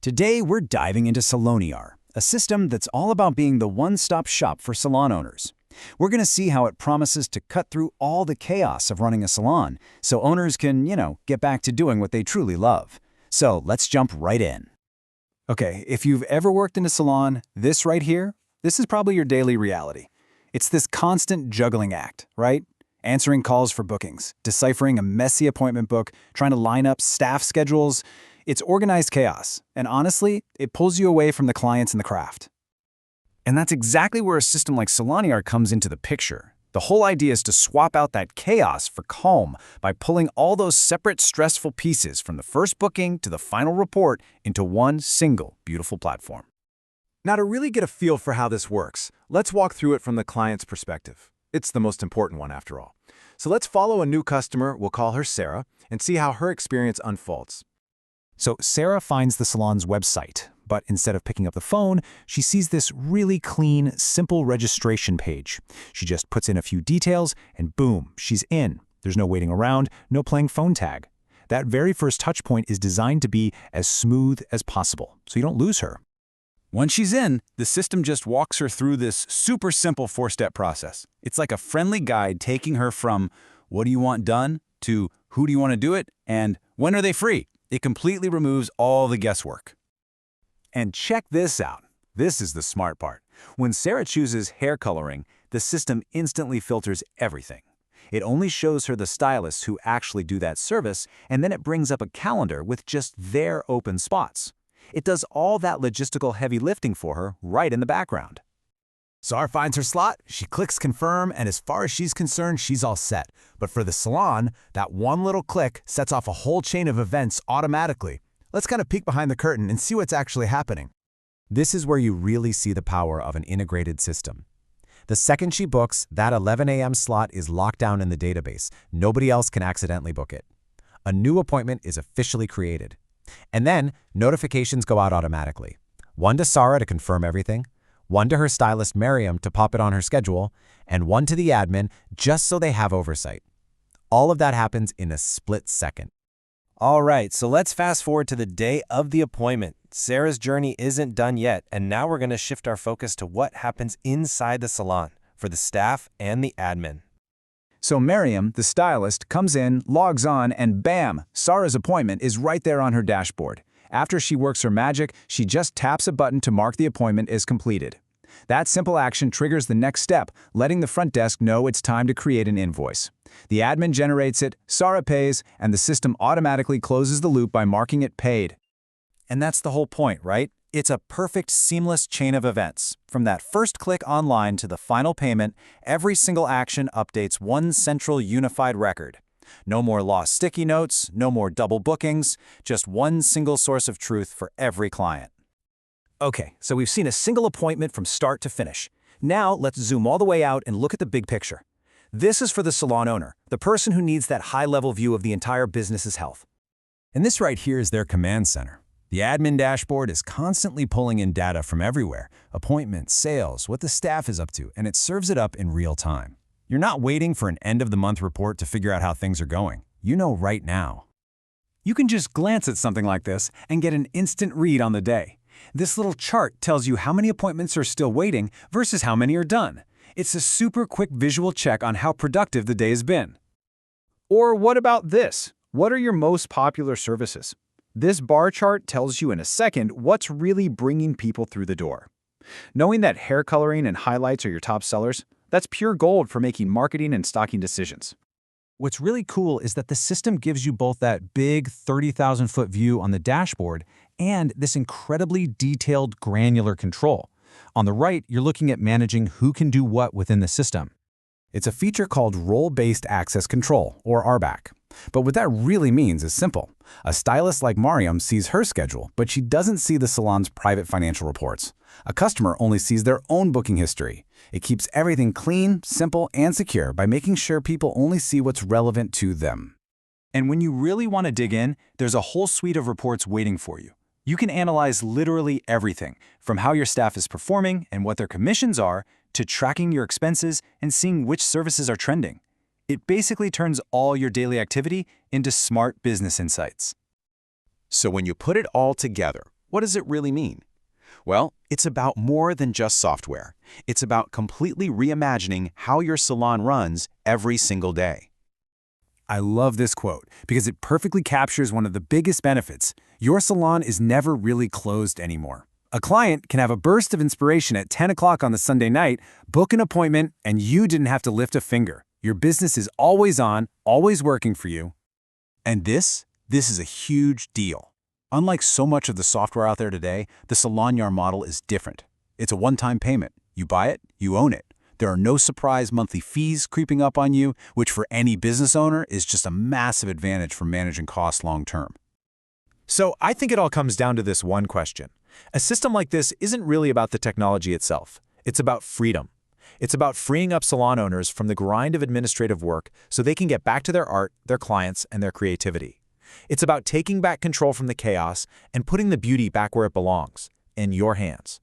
Today, we're diving into SalonYar, a system that's all about being the one-stop shop for salon owners. We're going to see how it promises to cut through all the chaos of running a salon so owners can, get back to doing what they truly love. So let's jump right in. Okay, if you've ever worked in a salon, this right here, this is probably your daily reality. It's this constant juggling act, right? Answering calls for bookings, deciphering a messy appointment book, trying to line up staff schedules. It's organized chaos, and honestly, it pulls you away from the clients and the craft. And that's exactly where a system like SalonYar comes into the picture. The whole idea is to swap out that chaos for calm by pulling all those separate stressful pieces from the first booking to the final report into one single beautiful platform. Now, to really get a feel for how this works, let's walk through it from the client's perspective. It's the most important one, after all. So let's follow a new customer, we'll call her Sarah, and see how her experience unfolds. So Sarah finds the salon's website, but instead of picking up the phone, she sees this really clean, simple registration page. She just puts in a few details, and boom, she's in. There's no waiting around, no playing phone tag. That very first touch point is designed to be as smooth as possible, so you don't lose her. Once she's in, the system just walks her through this super simple four-step process. It's like a friendly guide taking her from what do you want done to who do you want to do it and when are they free. It completely removes all the guesswork. And check this out. This is the smart part. When Sarah chooses hair coloring, the system instantly filters everything. It only shows her the stylists who actually do that service, and then it brings up a calendar with just their open spots. It does all that logistical heavy lifting for her right in the background. Sarah finds her slot, she clicks confirm, and as far as she's concerned, she's all set. But for the salon, that one little click sets off a whole chain of events automatically. Let's kind of peek behind the curtain and see what's actually happening. This is where you really see the power of an integrated system. The second she books, that 11 a.m. slot is locked down in the database. Nobody else can accidentally book it. A new appointment is officially created. And then, notifications go out automatically. One to Sarah to confirm everything, one to her stylist Miriam to pop it on her schedule, and one to the admin just so they have oversight. All of that happens in a split second. All right, so let's fast forward to the day of the appointment. Sarah's journey isn't done yet, and now we're going to shift our focus to what happens inside the salon for the staff and the admin. So Miriam, the stylist, comes in, logs on, and bam, Sarah's appointment is right there on her dashboard. After she works her magic, she just taps a button to mark the appointment as completed. That simple action triggers the next step, letting the front desk know it's time to create an invoice. The admin generates it, Sarah pays, and the system automatically closes the loop by marking it paid. And that's the whole point, right? It's a perfect, seamless chain of events. From that first click online to the final payment, every single action updates one central unified record. No more lost sticky notes, no more double bookings, just one single source of truth for every client. Okay, so we've seen a single appointment from start to finish. Now let's zoom all the way out and look at the big picture. This is for the salon owner, the person who needs that high-level view of the entire business's health. And this right here is their command center. The admin dashboard is constantly pulling in data from everywhere, appointments, sales, what the staff is up to, and it serves it up in real time. You're not waiting for an end-of-the-month report to figure out how things are going. You know right now. You can just glance at something like this and get an instant read on the day. This little chart tells you how many appointments are still waiting versus how many are done. It's a super quick visual check on how productive the day has been. Or what about this? What are your most popular services? This bar chart tells you in a second what's really bringing people through the door. Knowing that hair coloring and highlights are your top sellers, that's pure gold for making marketing and stocking decisions. What's really cool is that the system gives you both that big 30,000-foot view on the dashboard and this incredibly detailed granular control. On the right, you're looking at managing who can do what within the system. It's a feature called Role-Based Access Control, or RBAC. But what that really means is simple. A stylist like Mariam sees her schedule, but she doesn't see the salon's private financial reports. A customer only sees their own booking history. It keeps everything clean, simple, and secure by making sure people only see what's relevant to them. And when you really want to dig in, there's a whole suite of reports waiting for you. You can analyze literally everything, from how your staff is performing and what their commissions are, to tracking your expenses and seeing which services are trending. It basically turns all your daily activity into smart business insights. So when you put it all together, What does it really mean? Well, it's about more than just software. It's about completely reimagining how your salon runs every single day. I love this quote because it perfectly captures one of the biggest benefits. Your salon is never really closed anymore. A client can have a burst of inspiration at 10 o'clock on the Sunday night, book an appointment, and you didn't have to lift a finger. Your business is always on, always working for you. And this is a huge deal. Unlike so much of the software out there today, the SalonYar model is different. It's a one-time payment. You buy it, you own it. There are no surprise monthly fees creeping up on you, which for any business owner is just a massive advantage for managing costs long-term. So I think it all comes down to this one question. A system like this isn't really about the technology itself. It's about freedom. It's about freeing up salon owners from the grind of administrative work so they can get back to their art, their clients, and their creativity. It's about taking back control from the chaos and putting the beauty back where it belongs, in your hands.